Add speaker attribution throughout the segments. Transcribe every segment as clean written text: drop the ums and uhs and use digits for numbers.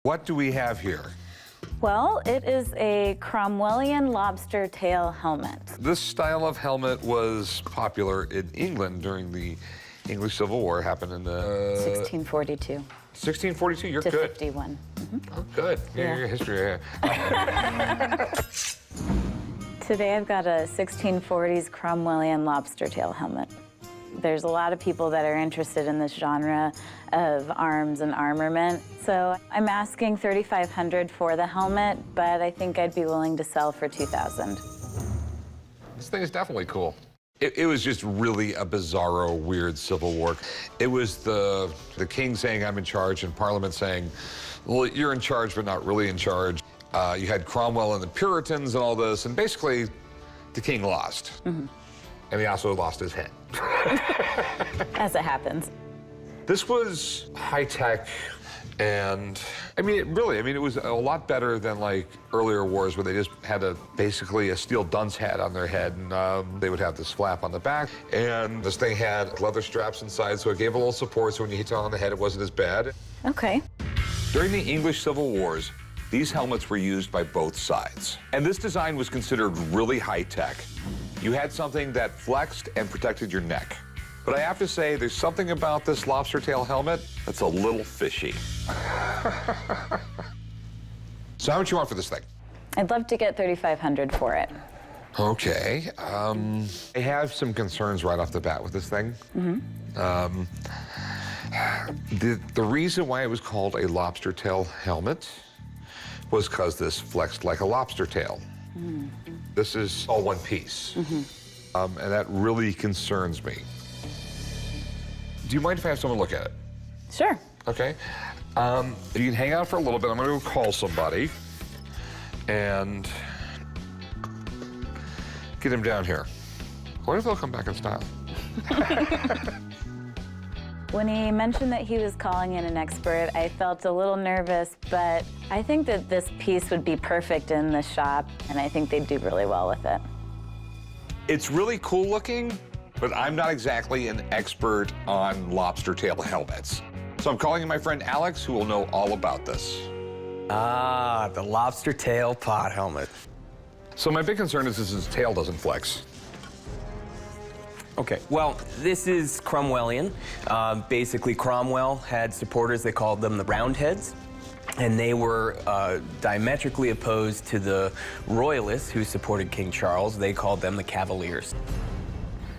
Speaker 1: What do we have here?
Speaker 2: Well, it is a Cromwellian lobster tail helmet.
Speaker 1: This style of helmet was popular in England during the English Civil War. Happened in the...
Speaker 2: 1642.
Speaker 1: 1642, you're
Speaker 2: to
Speaker 1: good.
Speaker 2: 51.
Speaker 1: Oh, good.
Speaker 2: Yeah.
Speaker 1: Your history.
Speaker 2: Today I've got a 1640s Cromwellian lobster tail helmet. There's a lot of people that are interested in this genre of arms and armament. So I'm asking $3,500 for the helmet, but I think I'd be willing to sell for $2,000.
Speaker 1: This thing is definitely cool. It was just really a bizarro, weird Civil War. It was the king saying, I'm in charge, and Parliament saying, well, you're in charge, but not really in charge. You had Cromwell and the Puritans and all this, and basically, the king lost. And he also lost his head.
Speaker 2: As it happens.
Speaker 1: This was high-tech, and it was a lot better than like earlier wars where they just had basically a steel dunce hat on their head, and they would have this flap on the back. And this thing had leather straps inside, so it gave a little support, so when you hit it on the head, it wasn't as bad.
Speaker 2: Okay.
Speaker 1: During the English Civil Wars, these helmets were used by both sides. And this design was considered really high-tech. You had something that flexed and protected your neck. But I have to say, there's something about this lobster tail helmet that's a little fishy. So how much you want for this thing?
Speaker 2: I'd love to get $3,500 for it.
Speaker 1: Okay. I have some concerns right off the bat with this thing. The reason why it was called a lobster tail helmet was because this flexed like a lobster tail. This is all one piece. And that really concerns me. Do you mind if I have someone look at it?
Speaker 2: Sure.
Speaker 1: Okay. If you can hang out for a little bit, I'm going to go call somebody and get him down here. What if they'll come back in style?
Speaker 2: When he mentioned that he was calling in an expert, I felt a little nervous, but I think that this piece would be perfect in the shop, and I think they'd do really well with it.
Speaker 1: It's really cool looking, but I'm not exactly an expert on lobster tail helmets. So I'm calling in my friend Alex, who will know all about this.
Speaker 3: Ah, the lobster tail pot helmet.
Speaker 1: So my big concern is his tail doesn't flex.
Speaker 3: Okay, well, this is Cromwellian. Basically, Cromwell had supporters, they called them the Roundheads, and they were diametrically opposed to the Royalists who supported King Charles. They called them the Cavaliers.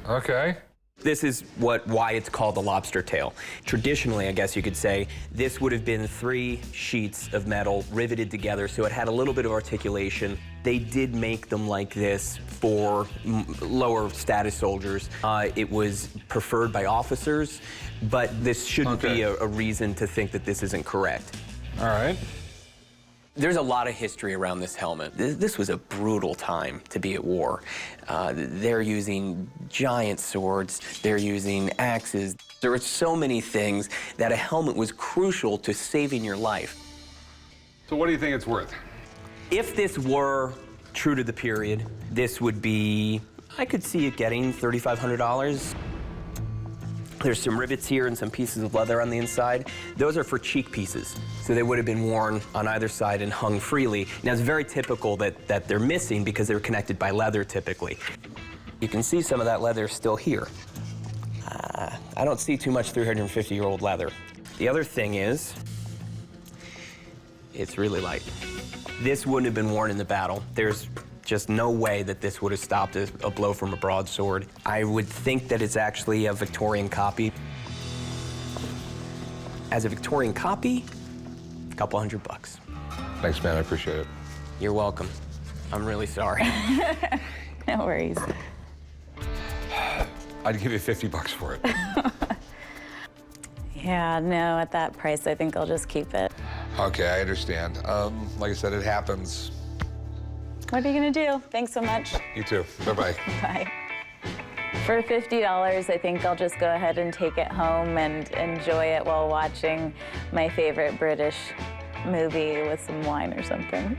Speaker 1: Okay.
Speaker 3: This is why it's called the lobster tail. Traditionally, I guess you could say, this would have been 3 sheets of metal riveted together, so it had a little bit of articulation. They did make them like this for lower status soldiers. It was preferred by officers, but this shouldn't be a reason to think that this isn't correct.
Speaker 1: All right.
Speaker 3: There's a lot of history around this helmet. This was a brutal time to be at war. They're using giant swords, they're using axes. There were so many things that a helmet was crucial to saving your life.
Speaker 1: So what do you think it's worth?
Speaker 3: If this were true to the period, this would be, I could see it getting $3,500. There's some rivets here and some pieces of leather on the inside. Those are for cheek pieces, so they would have been worn on either side and hung freely. Now, it's very typical that they're missing because they were connected by leather, typically. You can see some of that leather still here. I don't see too much 350-year-old leather. The other thing is, it's really light. This wouldn't have been worn in the battle. There's just no way that this would have stopped a blow from a broadsword. I would think that it's actually a Victorian copy. As a Victorian copy, a couple $100.
Speaker 1: Thanks, man. I appreciate it.
Speaker 3: You're welcome. I'm really sorry.
Speaker 2: No worries.
Speaker 1: I'd give you $50 for it.
Speaker 2: Yeah, no, at that price, I think I'll just keep it.
Speaker 1: Okay, I understand. Like I said, it happens.
Speaker 2: What are you gonna do? Thanks so much.
Speaker 1: You too. Bye-bye.
Speaker 2: Bye. For $50, I think I'll just go ahead and take it home and enjoy it while watching my favorite British movie with some wine or something.